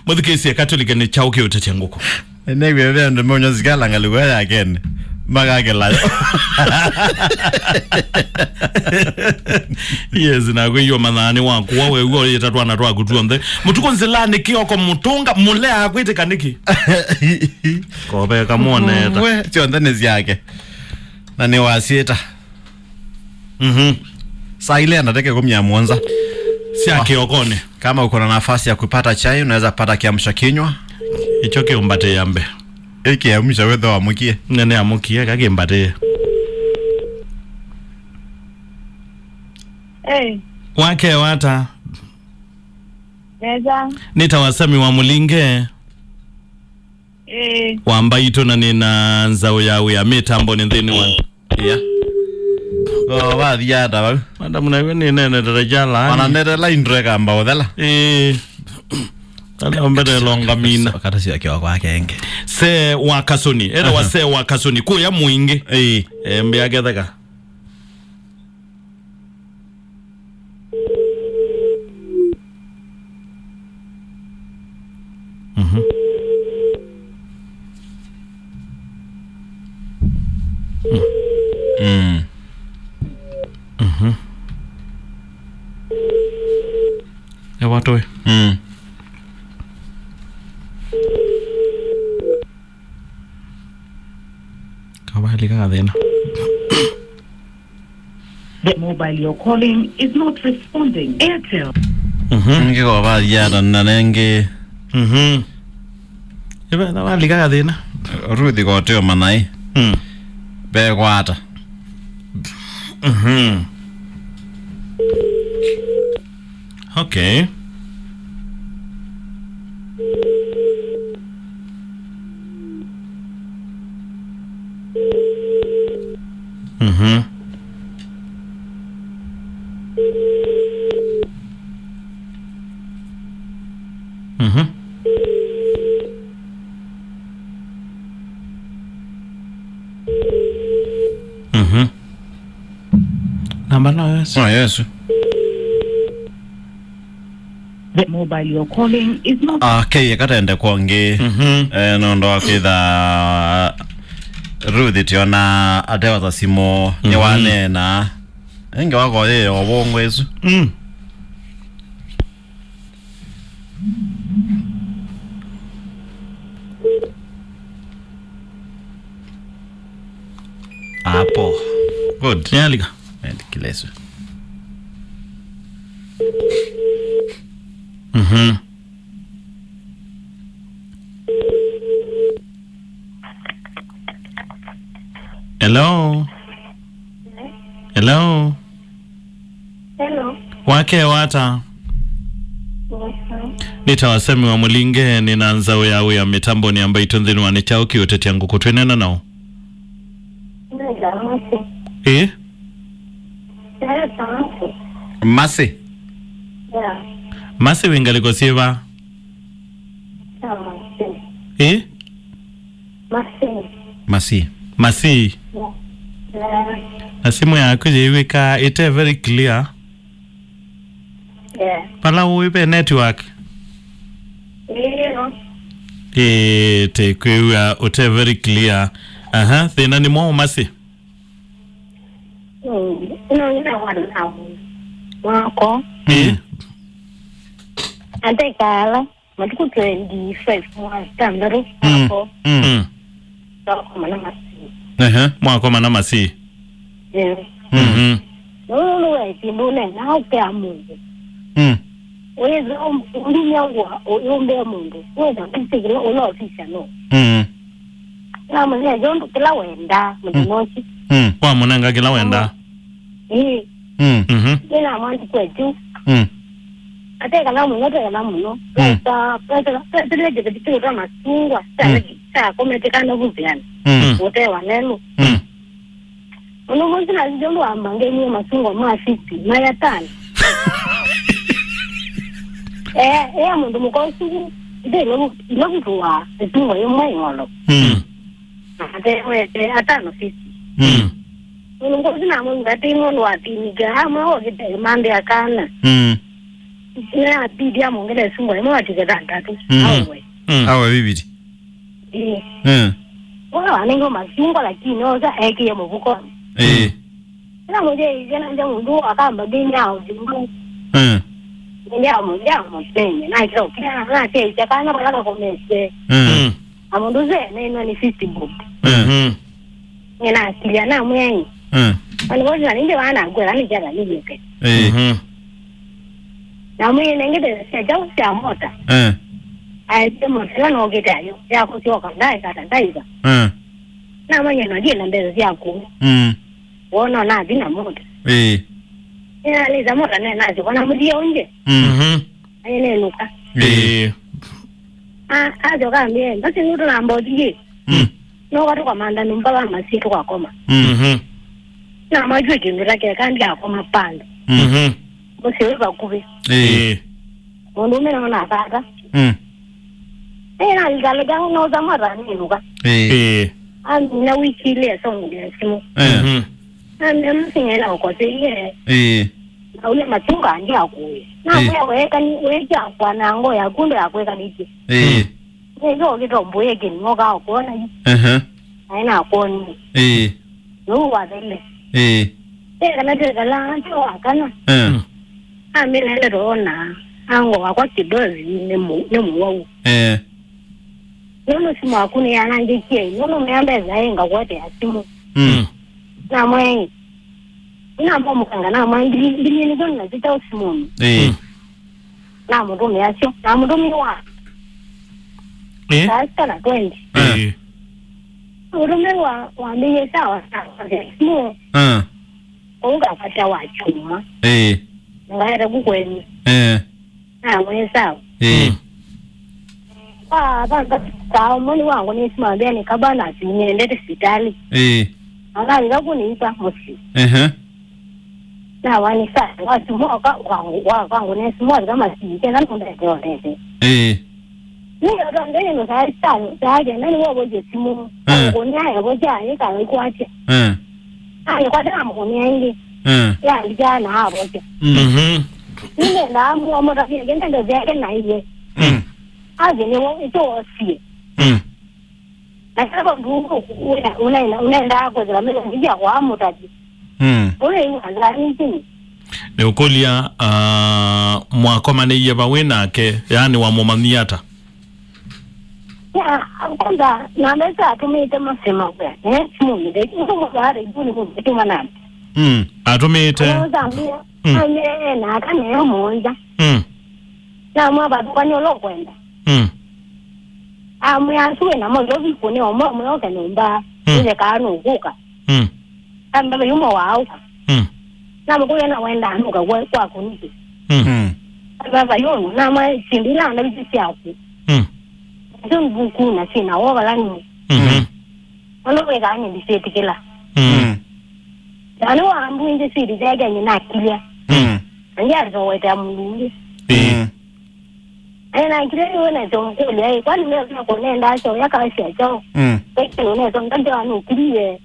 Muthikisi Catholic ni chao Kiutetya Nguku. Newe ndo mwenye zikala ngaluwa yake. Magage la. Yes, na gwe manani wangu wawe ugo yetatwa na twa gutuonde. Mutuko nzilani kioko mutunga mule akwite kaniki. Kobe kamone eta. We tionde yake. Na ni wasieta. Saile nataka kumnya Mwanza. Siake okone. Kama uko na nafasi ya kupata chai unaweza pata kiamsha kinywa. Icho kiumbate yambe. Kiamsha wewe ndo amukie. Nene amukie kakimbate. Wake wata. Neza. Nitawasami wa mulinge. Wamba ito na nina nzao yawe ya mitambo ni ndini wa. Yeah. Wa diada ba. Manda muna ni nene darajala. Wana nere la indreka ambao dela. Tale ombele longa mina. Wakata si akiwa kwa kenge. Se wakasoni. Era wa se wakasoni. Kuya muinge. Mbea gedaka. Ya watu we. Kabali kadena. The mobile you're calling is not responding. Airtel. Ngi ko ba ya na nenge. Eba na wali kadena. Rudi ko teo manai. Be kwata. Okay. Number no, yes. Oh, yes. The mobile you're calling is not. Okay, yakatende kuonge. No ndo akitha Ruthi tiona atewa za simo nyewane na enge wako ye obongo yesu. Apo. Good. Yalika. Kileso. Hello. Hello. Hello. Wake wata. Nitawasemi wa mulinge nina nzao yawe ya mitambo ni ambayo itunzini wa Nikyau Kiutetya Nguku tuenena nao. Masi. Yeah. Masi wingaliko siva. Masi. Masi. Na simu ya kujiwika ite very clear. Yeah. Pala uipe network. Te kuiwa ute very clear. Thina ni mwa Masi. Wako. Ante kala. Matuku 25 mwa standard. Wako. Wako mana Masi. Mwako mana Masi. Wewe timbone na ukia Mungu. Wewe ulinyangwa uombe Mungu. Wewe unataka unaofisha no. Na mwenye jondo kila wenda mtimoshi. Kwa mwenanga kila wenda. Ina mwanzi kwetu. Ateka na mungu ateka muno. Pesa je kama sungwa sana kometekana kuziana. Wote wanenu. Unamonzi na jondo ambangeni masungwa mafiti maya tano. Mundu mukosu ide lo kuwa sungwa yomayo. Atano fiti. Unamonzi na mungu ati ngono ati niga ama ogite mande akana. na bidia mongele sungo mo atigeda ndatu awe awe bibidi wala aningo masungo lakini oza eke ya mubuko na moje jana nja mundu akamba binya ujungu ya mpenye na kilo kila na teja kana bala komese amundu ze neno ni 50 bob nina kilia na mwenye walivoja ninde wana gwera ni jana ni yeke na mwenye ngede seja usia mota aitemo no getayo ya kutoka ndai kata ndaiza na mwenye no jina mbele yako wona na dina mota ina liza mota na zikona mudia unje ayene luka ajo kambie basi nuto na mbodi no watu kwa manda numbala masitu kwa koma na majwe jindira ke kandi akoma panda basi weba kubi mundu mena na kaka na ligalega no zamara ni luka na wiki ile songo ya simu na msingela kwa seye na ule matunga andi akuye na weka ni weka kwa na ngo ya kundo ya kweka niti ndio kito mboyeke ngoka kuona aina kuoni nuwa dele kana tegala ncho akana amela lerona ango akwa kidozi nemu wau nono simu akuni yanangikie nono meambeza yenga kwete asimu na mwenye ina mbomu kanga na mwenye ndini zona zita usimu na mdomi yasio na mdomi wa sasa na 20 mdomi wa ndiye sawa sawa simu unga pata wa chuma ngaira kukweni na mwenye sawa kwa mwani wangu ni simambia ni kabana niendete hospitali angali ngakunipa musi na wani sasa watu moka wangu ni small kama sije na kunde yote ndio ndio ndio sasa nani wao je simu ngonya yabo jani ka kwache kwa damu kunyengi ya vijana hapo ndio na mwa rafiki ngenda ndio yake na hiyo aje ni wao ito si na sababu ndugu unaenda kwa zama ndio kwa mutaji ule ngani chini ne ukolia mwakoma ne yeba wenake yani wa momaniata ya kwanza na meza tumite masema kwa simu ndio ndio gari ni kutuma nani atumite ame na kana monja na mwa bado kwa nyolo kwenda amwe asuwe na moyo vikone omo moyo kanomba ile kanu kuka amba yumo wao na mko na wenda anuka kwa kuniki baba yonu na mwa sindila na bisi yako Nguku na sina wala ni ono wega ni biseti kila ano ambu nje siri jaga ni nakilia anja zo weta mungu ana kile wona zo ngule kwani mimi na kunenda so yakashia jo peke ni zo ngando anu kiliye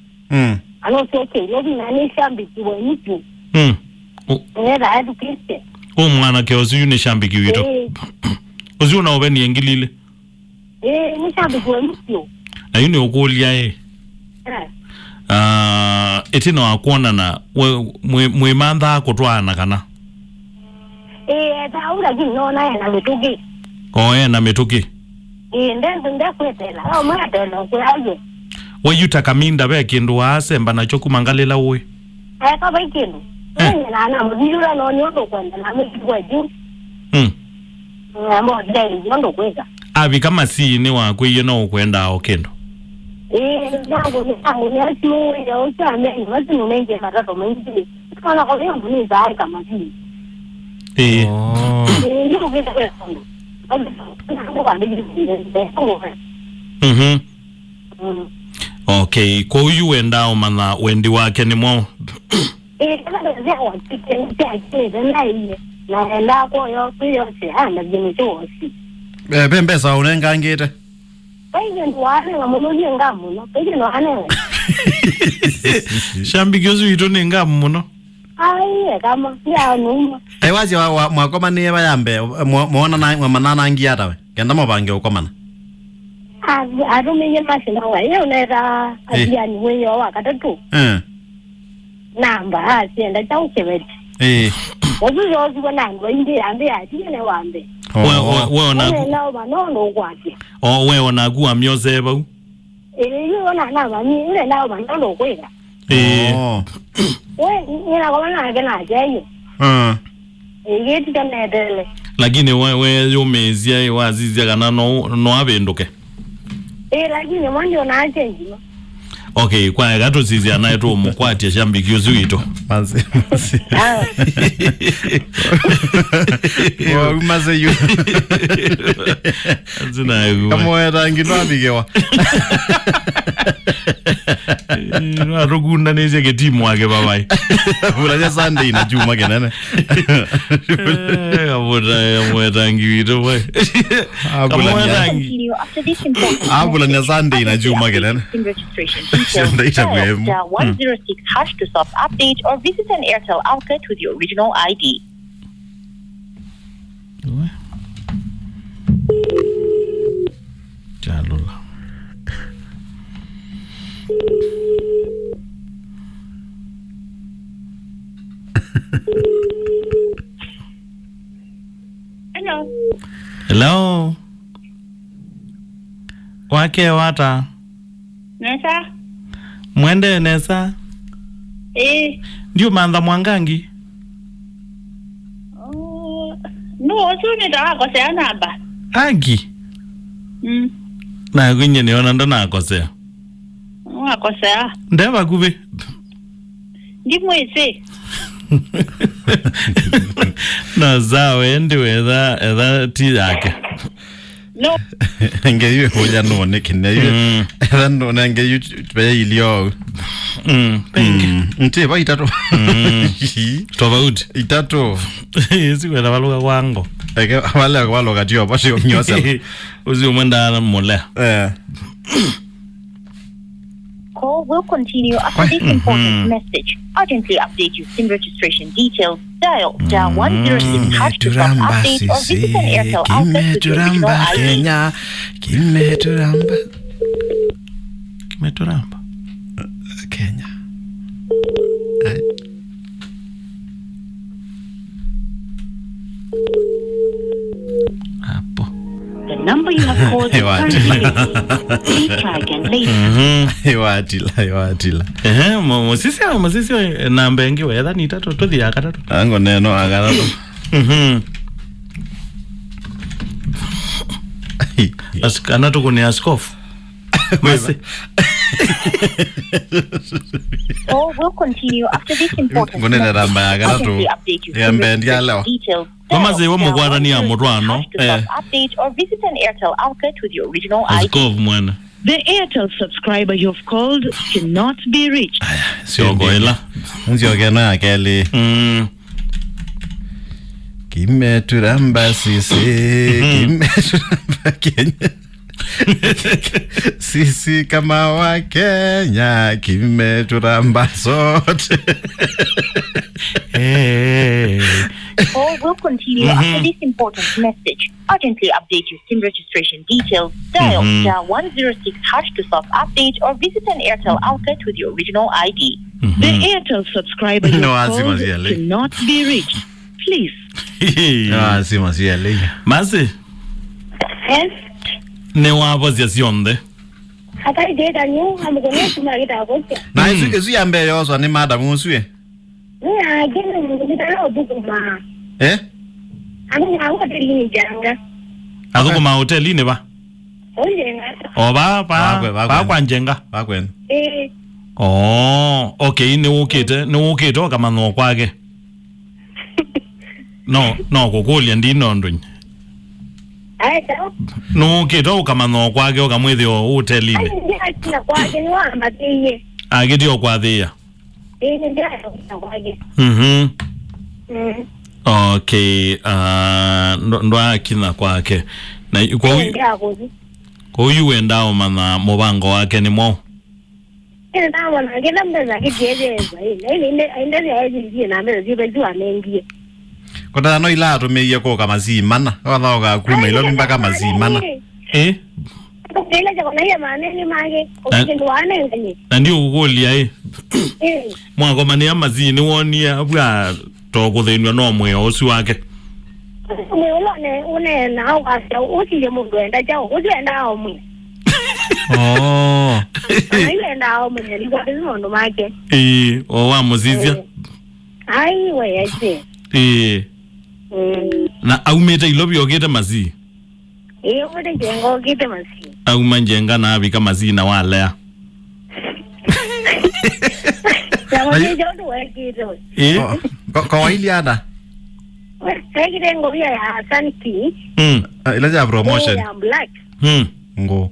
ano seke ile na ni shambi kiwe nitu era adu kiste mwana ke ozu ni shambi kiwito ozu na obeni engilile ni shambi kiwe nitu na yuni okulia etino akuona na mwe mantha kutwana kana taura ginona na mituki na mituki ndende kwetela au mwadela kwaje wayuta kaminda be kindu asemba nacho kumangalela uwe ka ba kindu na mudira no nyondo kwenda na mwe juu mo dai nyondo kweza abi kama si ni wa kwiye no kwenda okendo nangu ni asimu ya usame watu mengi marato mengi kana kwa hiyo ni zai kama hivi ndio vile kwa fondo okay kwa huyu wendao mana wendi wake ni mo kana zia wa tikete na enda kwa yo pio se ana jini tosi pembesa unenga ngite ndio wane na muno ngamu no ndio wane shambi gyozu ito ni ngamu muno Ai kama ya numa. Wazi wa mwakoma ni bayambe muona na manana ngiata we. Kenda mabange ukomana. Arumenye masina wa yonera adiani weyo wakatatu. Namba asienda chauchebeti. Obuzozi bonango indi ambe atine wambe. Wewe na nao banono kwake. Wewe na kuwa myozeba u. Yona na mami ule nao banono kwela. Nina kwa na gena jayo. Yeti kanedele. Lakini wewe yomezia wazizia kana no abendoke. Lakini mwanzo na achenji. Okay, kwa gato sizia naye to mukwati shambikyo zuito. Manzi. Wa umaze yu. Azina yu. Kamo era ngino abigewa. Rogunda neze ke timu wake babai. Ulaje Sunday na Juma kenene. Abota ngito boy. Abula ni Sunday na Juma kenene. Registration details. Dial *106# to self-update or visit an Airtel outlet with your original ID. Jalula. Hello. Hello. Wake wata. Nesa? Mwende Nesa? Ndio manda mwangangi? No, suni da akosea namba. Agi? Na kunye ni ona ndona akosea? Akosea. Ndeba kube? Ndi mwese. Na zawe ndi edha ti yake. No. Ngeyu hoja no ne kineyu. Era no na ngeyu tbe ilio. Nti ba itatu. Tofauti. Itatu. Yesi kwela baluka kwango. Eke wale waloka tio basi onyosa. Uzi umenda mole. Call will continue after this important message. Urgently update your SIM registration details. Dial *106# to self-update or visit an Airtel outlet with your original ID. Kimeturamba. Kenya. Hapo. The number you have called is currently busy. Please try again later. Watila. Musisi namba engiwe yadha ni tatu tudhi ya katatu. Ango neno agarado. Anato kuni askofu. Masi. Call will continue after this important Ngone na namba ya garado. Urgently update your Ya SIM mbendi registration yalo. details. Mama ze wa mugwara ni amurwano. Update or visit an Airtel outlet with your original ID. Askofu mwana. The Airtel subscriber you've called cannot be reached. Sio goela. Nzio geno ya keli. Kimeturamba sisi. Kimeturamba Kenya. Sisi kama wa Kenya. Kimeturamba sote. Call will continue after this important message. Urgently update your SIM registration details. Dial *106# to self-update or visit an Airtel outlet with your original ID. The Airtel subscriber you've called cannot be reached. Please. Masi. Yes. Ne wapo zionde. Hata ideta nyu amgone tumarita bocha. Na isu ya mbe yoso ni madam usue. Ni agene ngitalo bukuma. Ani hoteli ni janga. Azuko ma hoteli ne ba? Oyenga. Oba ba kwanjenga. Ba kwen. Okay, ni ukete kama no kwake. No kokulia ndi nondonyi. Aita. No ukete kama no kwake okamwethi hoteli ne. Ai ya kwake ni wamba tiye. Agiti okwathia. Ndio kwake. Okay, ndo akina kwake. Na kwa huyu wendao mana mubango wake ni mo. ina wana ngena mbeza kijeje ine ya na mbeza zibe anengie kota no ila to meya ko kama zimana wala ga kuma ilo mimba kama zimana ile ja kona ya maneni mage ukindwane ngani na ndio ugolia mwango mani amazini wonia bwa to kuthenwa no mwe osi wake mwe une na wasa uti mundu enda jao uti enda au mwe ile enda au mwe ni kwa ndo make o wa muzizia ai we yaje na aumeta ilobi ogeta mazi ode jengo ogeta mazi au manjenga na abi kama zina wala Sawa jondo wekizo kwa ili ada Segire ngobia ya santi ila ja promotion ya black ngo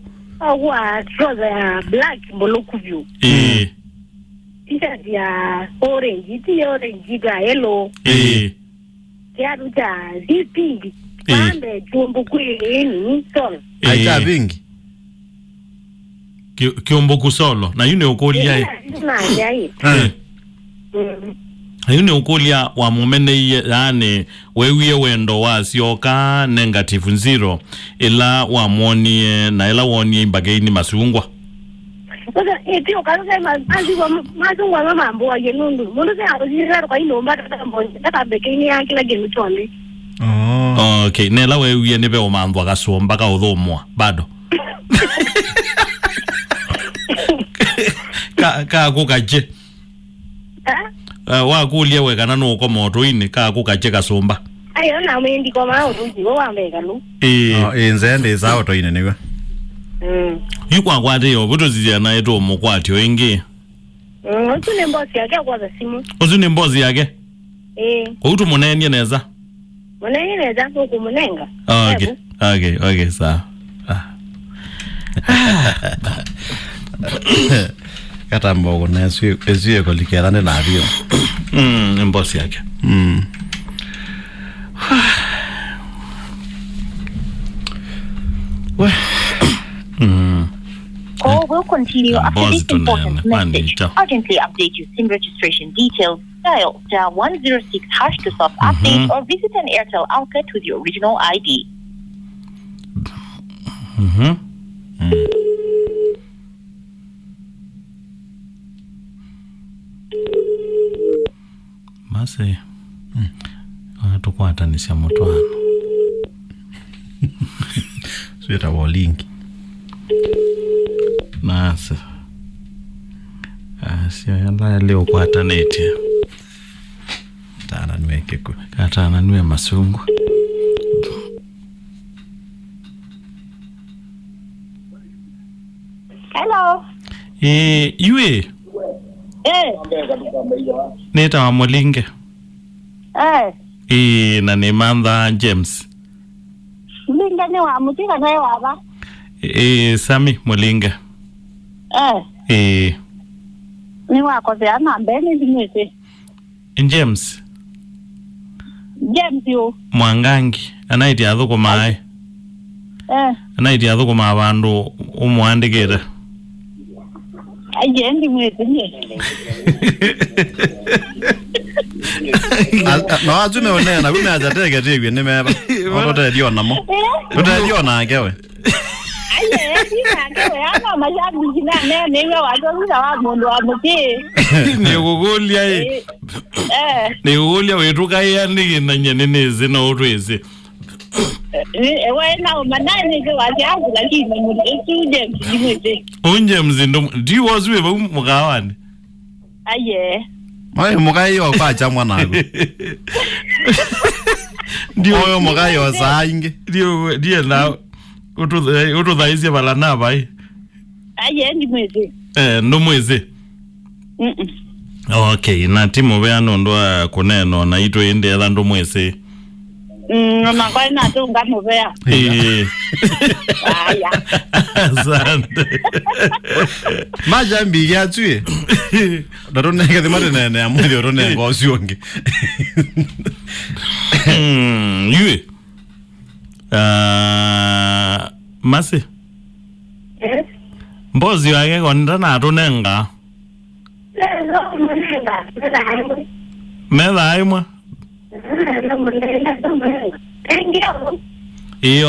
wa trouser ya black boloku view t-shirt ya orange ga yellow ya ruta pink pambe chumbu kwini solo aita vingi kiombo kusolo na yune ukolia yune ukolia wa mumene yani wewie wendo wasioka negative 0 ila wa moni na ila woni bagaini masungwa oza etio kaza masungwa mambo wa yenundu mundu se akuzira kwa inomba tata bagaini yake la genu tole okay nela wewie nibe o mambo akasomba ka uthomwa bado ka kukaje wa kulia wekana no ko moto ini ka kukaje kasomba ayo na mendi kwa mao ruji wa mbega lu nzende za auto ine niwe yikwa kwate yo butoziya na eto mokwati oingi otune mbozi yake kwa za simu otune mbozi yake utu muneni neza kumunenga okay sawa kata mbogo na esiye kolikerane na avio mbosi yake Call will continue after this important message. Urgently update your SIM registration details. Dial *106# to self-update or visit an Airtel outlet with your original ID. Mase tukwatanisha mutwano sweta walingi nasa sio yanda leo kwataneti tana nweke ku katana nwe masungu hello iwe neta wa Molinge na ni Mantha James Molinge ni wa mutika naye waba Sami Molinge ni wa ko ya na mbele ndimete James yo Mwangangi anaiti athuko mai anaiti athuko ma bandu umwandikira ayendi mwezi no ajume onena kume ajateke tigwe nimeba otote diona mo otote diona ngewe ayendi ngewe ama majabu jina nene wajoza wa mundu wa muti ni kugulia ni kugulia wetuka yani na nyeneneze na otweze ewe na manani ke wajabu lakini mundu tuje ndimete onje mzindo ndi wazwe ba mugawani aye mai mugayo kwa chamwa nago ndio mugayo zainge ndio na utu dhaisi balana bai aye ndi mwezi ndo mwezi okay na timu beano ndo kuneno na ito ende ala ndo mwezi na kwa na tunga mubea aya asante majambi ya tue darone ke demare na ya mwezi orone ngosi onge yue masi mbozi wake konda na tunenga Mela aimwa.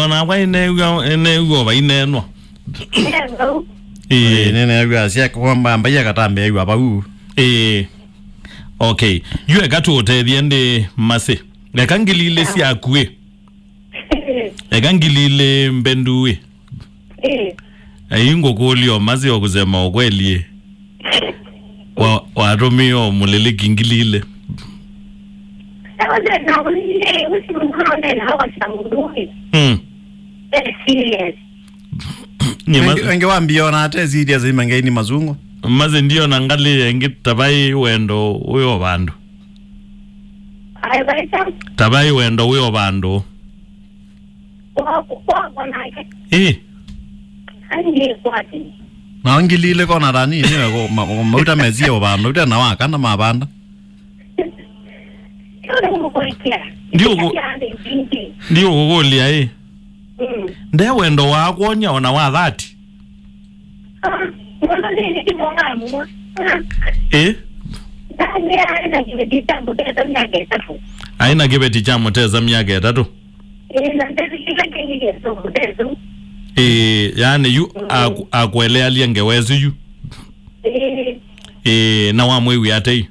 Ona wa ine ugo ine no. Nene agwa sia kwamba mbaya katambe agwa babu. Okay. Yue gato te ndi mase. Lekangilile si akue. Lekangilile mbenduwe. Nguku lio mazi okuzema okweli. Wa Romeo mulele kingilile. Ngewambia ona ate zidi za imangaini mazungu. Maze ndio nangali ngitabai wendo uyo bandu. Tabai wendo uyo bandu. Na ngilile kona rani niwe ko mauta mezia obanda uta na waka na mabanda. Ndio kugolia Nde wendo wako nyaona wa dhati. Aina kibeti cha moteza miaka 3. Yani yu akwelea liengewezi yu. Na wa mwewi atei.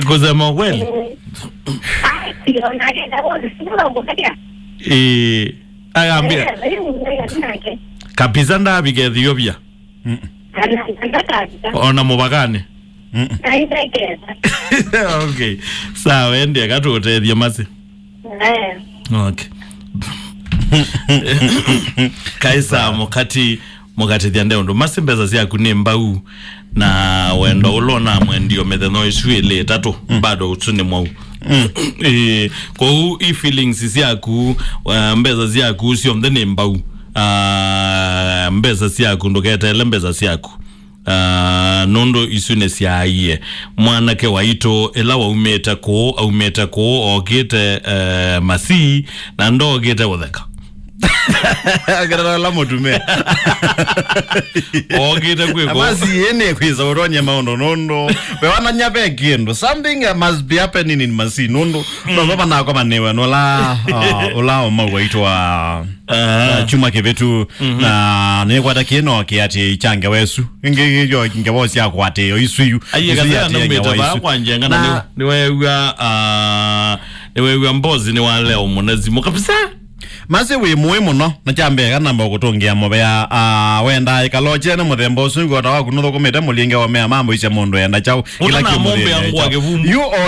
Kusema kweli. Agambia kabisa ndabike Ethiopia. Ona mubagane. Okay. Sawa ende gatuteithia masi. Okay. Kaisa mukati thiande ndo masimbeza cia kunimba u na wendo ulona mwendio metheno iswile 3 bado utune mwau. Ko I feelings ciaku mbeza ciaku cio mthene mbau mbeza ciaku nduketele mbeza ciaku nondo isune ciaie mwanake waito ela aumeta ko ogite masi na ndo ogite wotheka agara la motume ogite kwego basi ene kwiza uronya maondo nondo we wana nyabe kendo something must be happening in masi nondo no baba na kwa manewe no la ola mawaitwa chuma kebetu na ne kwata kino kiati change wesu ngeyo ngebosi akwate yo isuyu ayega na mbeta ba kwanje ngana niwe mbozi ni wale omunazimu kabisa. Mase we muhimu no na chambe kana mba kutongia mobea wenda ikaloche na muthembo usu gota wa kuno kometa mulinge wa mea mambo ice mondo yenda chao kila kitu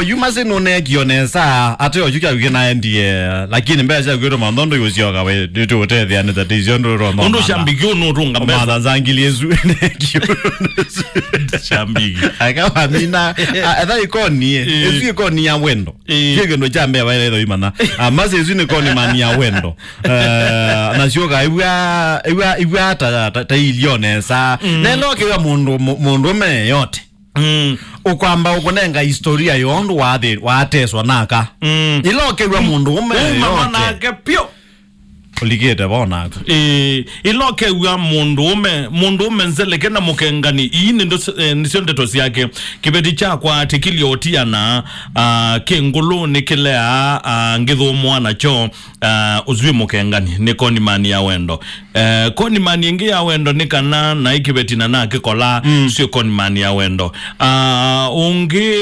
you mase no ne kionesa ate ojuka wikena ndie lakini mbeza gero mandondo yosio gawe dito tete ane that is yondo rondo ndo shambigio no runga mbeza mazangili yesu ne shambigi akawa mina atha ikoni esu ikoni ya wendo kige ndo chambe wa ile imana mase esu ne ikoni mani ya wendo na syoga iwa ta ilione sa neno kiwa mundu me yote ukwamba ukunenga historia yondu wateswa naka iloke wa mundu me yote pio uligete bona iloke wa mundu me nzeleke na mukengani ini ndo nisio ndeto yake kibeti cha kwa tikili otiana kengulu nikilea ngithu mwana cho uzwi mukengani nikoni mani ya wendo koni mani ingi ya wendo nikana na ikibeti na kikola sio koni mani ya wendo ungi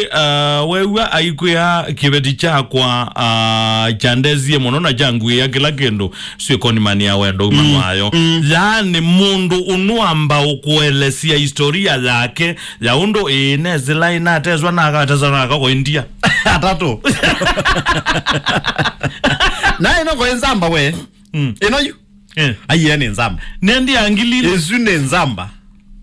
wewa aikuya kibeti cha kwa chandezie monona jangu ya kila kendo sio koni mani ya wendo umanwayo yani mundu unuamba ukuelesia historia yake ya undo inezila inatezwa na akatezwa na kako India atatu na ino kwa nzamba we ino yu ayi ene nzamba nendi angilile ezu ne nzamba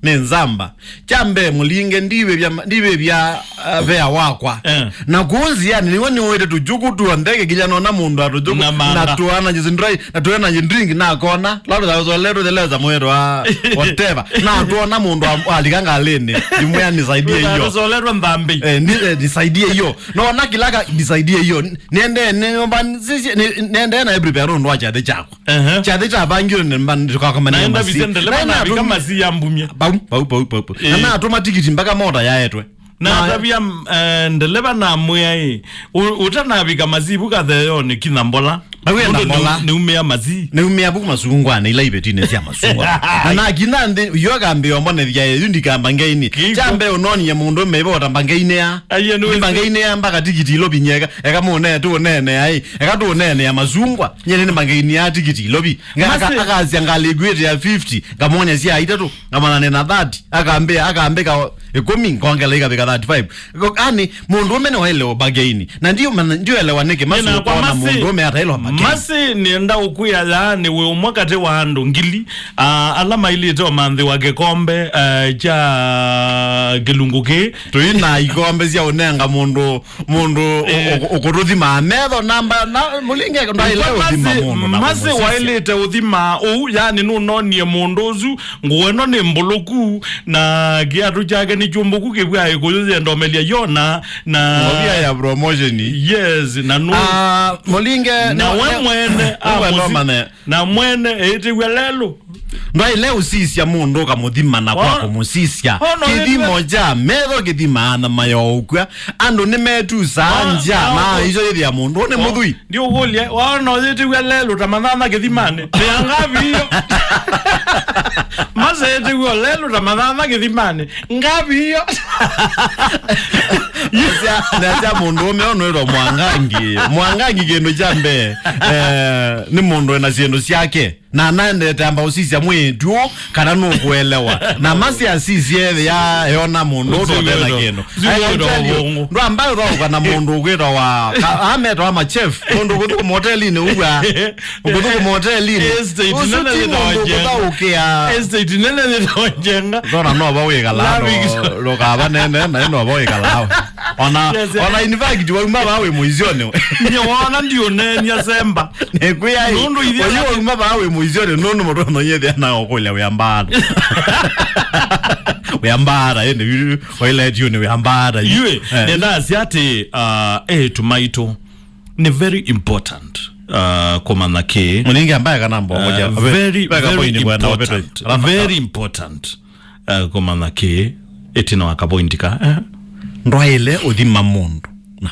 nenzamba chambe mulinge ndiwe bya vea wakwa na kuzi yani niwoni wete tujuku tuandeke kijana na mundu atujuku na tuana jizindrai na tuana jindringi na kona lalo za lero deleza mwero whatever na tuana mundu alikanga alene jumuya nisaidie hiyo so lero ndambi nisaidie hiyo no nakilaka nisaidie hiyo niende niende na everywhere ndo acha de chako cha de cha bangiro nemban tukakoma na naenda visendele bana kama si yambumye pau na automatic mpaka moda yaetwe na tabia ndeleba na mwe utanabika mazibu katheyo ni kinambola ni umea mazi ni umea buku masungwana ila ibetine sia masungwa na kinande yoga mbeo mbone vya yundi kambangeini chambe unoni ya mundu mebo tambangeine ya bangeine ya mpaka tikiti lobi nyeka eka mone tu nene ai eka tu nene ya masungwa nyene ni bangeine ya tikiti lobi ngaka akazi angaligwete ya 50 ngamonya sia itatu ngamana na 30 akaambeka ekomi ngongela ika 35 ani mundu umene waelewa bangeini na ndio elewaneke masu kwa mundu ume ataelewa masi nienda ukuya yani we umwakate wa ando ngili alama ili ito mandhi wa gekombe cha gelunguke tuina ikombe zia unenga mundu ukuruthima ametho namba na mulinge ndaileo uthima mundu masi wailite uthima yani nunonie mundu uzu nguweno ni mbuluku na giatu chake ni chumbuku kibwa ikuzuzi ndomelia yona na mwabia ya promotion yes na mulinge na mwene na mwene eti welelo ndai leo sisi ya mundu kamuthima na kwako musisia kithimo ja metho kithima na mayokwa ando ni metu sanja na hizo yethi ya mundu ne muthui ndio golia waona eti welelo tamadhana kithimane ni angapi hiyo mase eti welelo tamadhana kithimane ngapi hiyo na mundu umeona ndo mwangangi kendo jambe ni mundu na ziendo syake na nande tamba usisi mwetu kana no kuelewa na masi asisi ya yona mundu ndo bela kendo ndo ambayo ro kana mundu gwetwa wa ameto ama chef mundu kutuko motelini uga kutuko motelini estate nene nitajenga ndo no baweka la lo kaba nene na no baweka la ona invite wa umba bawe muizione nyewana ndio nene ya semba nekuya nundu iyo umba bawe muizione nundu motono yethe na okoля uyambara ende oile tune uyambara yue nenda asiate tomato ni very important komana ke muningi ambaye kana mbomoja very important komana ke etina wakapointika ndwaile uthima mundu na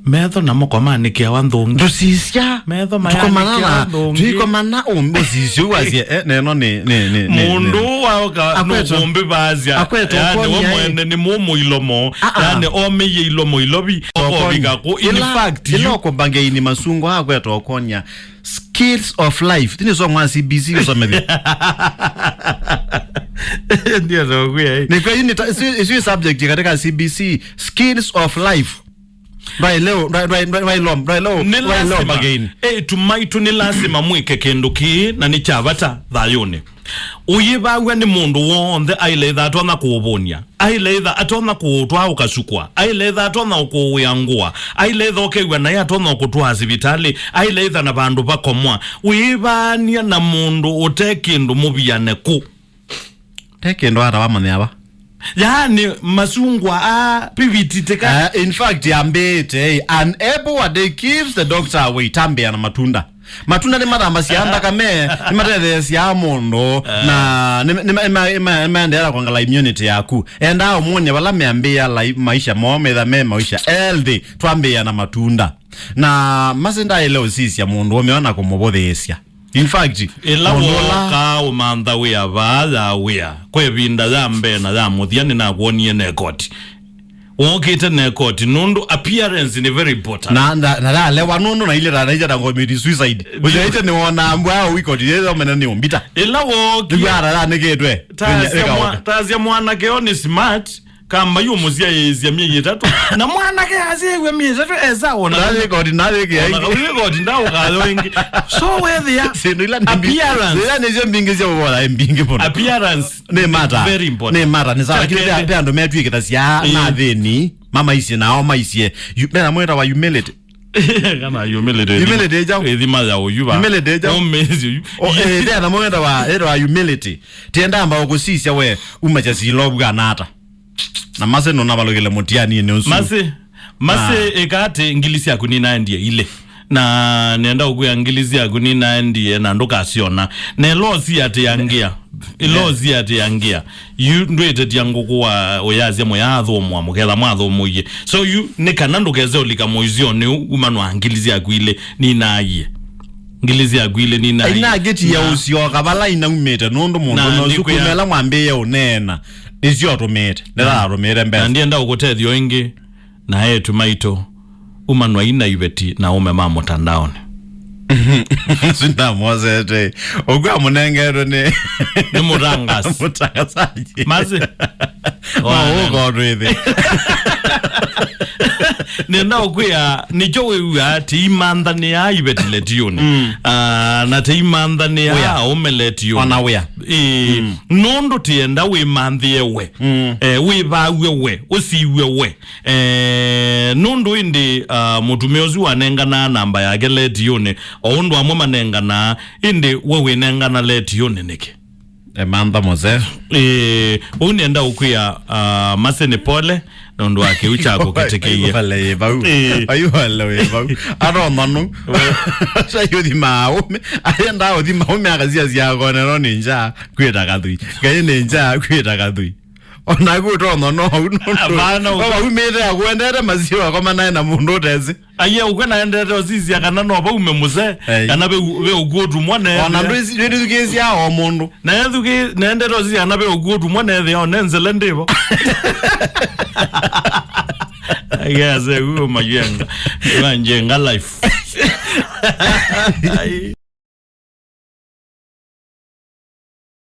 metho na mokoma nikia wanthungi ndusisya metho mayana tuikomana umbosisyo wazie neno ni mundu wauka nukumbi bazia yani wamwene ni mumu ilomo yani omeye ilomo ilobi okobigako in fact iloko bangeini masungo akweto okonya skills of life tini so mwa CBC usomedi ndio zo kuya ni kwa yini isi subject katika CBC skills of life right leo again tumaitu ni lazima mwike kendo ki na ni chavata thayone uyibawe ni mundu wonde ailetha atona kuubunia ailetha atona kutwa ukasukwa ailetha atona kuuyangua ailetha okegwa na atona kutwa sibitali ailetha na bandu bakomwa uyibania na mundu utekindu mubiane ku tekindu ara bamane aba yani masungwa pivititeka in fact yambete unable what they gives the doctor away tambia na matunda ni maramba sianda kame ni matete sia mondo na ni ndera kwangala immunity yaku enda omunye bala meambia maisha mometha maisha healthy twambia na matunda na masenda ile sisi ya mundu umeona kumubothesia in fact ilawoka umanda wea bala wea kwebinda zambe na zamuthiani na kuonie nekoti wokite nekoti nundu appearance ni very important na lewa nundu na ile ranaija na ngomiti suicide ujaite ni wona ambwa wikoti yezo menani umbita ilawoki yara neketwe tazia mwana keoni smart kama yu muzia yezi ya miezi 3 na mwana ke aziwe miezi 3 ezawo na record ndawo kalo wengi so where they are appearance ila nizo mbingizi ya ubola mbingi pono appearance ne matter very important ne matter nisa kile pia ndo metu ikitasia na theni mama isi na oma isi mena mweta wa humility kana humility jawo edima ya oyuba humility jawo omezi dia na mweta wa humility tienda amba okusisia we umachazi lobwa nata na mase no nabalogele mutiani ne unsu mase ekate ingilisi yako ni naendie ile na nenda ukuya ngilizi yako ni naendie na ndoka asiona ne lozi ate yangia ilozi ate yangia you ndwete yango kwa oyazi mo yatho mo amukela mwatho muye so you ne kanando keze olika moizio ne umano angilizi yako ile ni naye ngilizi yako ile ni naye ina geti ya usio kabala ina umete nondo mundo no sukumela mwambe ye unena izio automate nela automate mbe ndienda ukotethio ingi na yetu maito umanwa ina ibeti na ume mama mtandaoni sina mozete ogwa munengero ne murangas mutangasaji maze go really nenda okuya nicho wewe ati imanda ne ayibetile tioni na te imanda ne ya omeletioni ona we nondo tienda we mandie we we ba we osiwe we nondo indi mutumeozi wanenga na namba ya geletioni ondo amwe manenga na indi wewe nenga na letioni niki manda moze unenda okuya masene pole nondo wake uchako ketekeye vale bau ayu halo bau aro manu sayudi maume ayenda odi maume akazia ziagone no ninja kweta kadui gaye ninja kweta kadui ona guto no abana umete akwendere maziwa kama naye na mundu tezi aye ukena endete ozizi akana no ba umemuze kana be ugodu mwana ona ndo zigezi ya o mundu na yathuki na endete ozizi kana be ugodu mwana the onenzele ndibo yes ugo mayenga life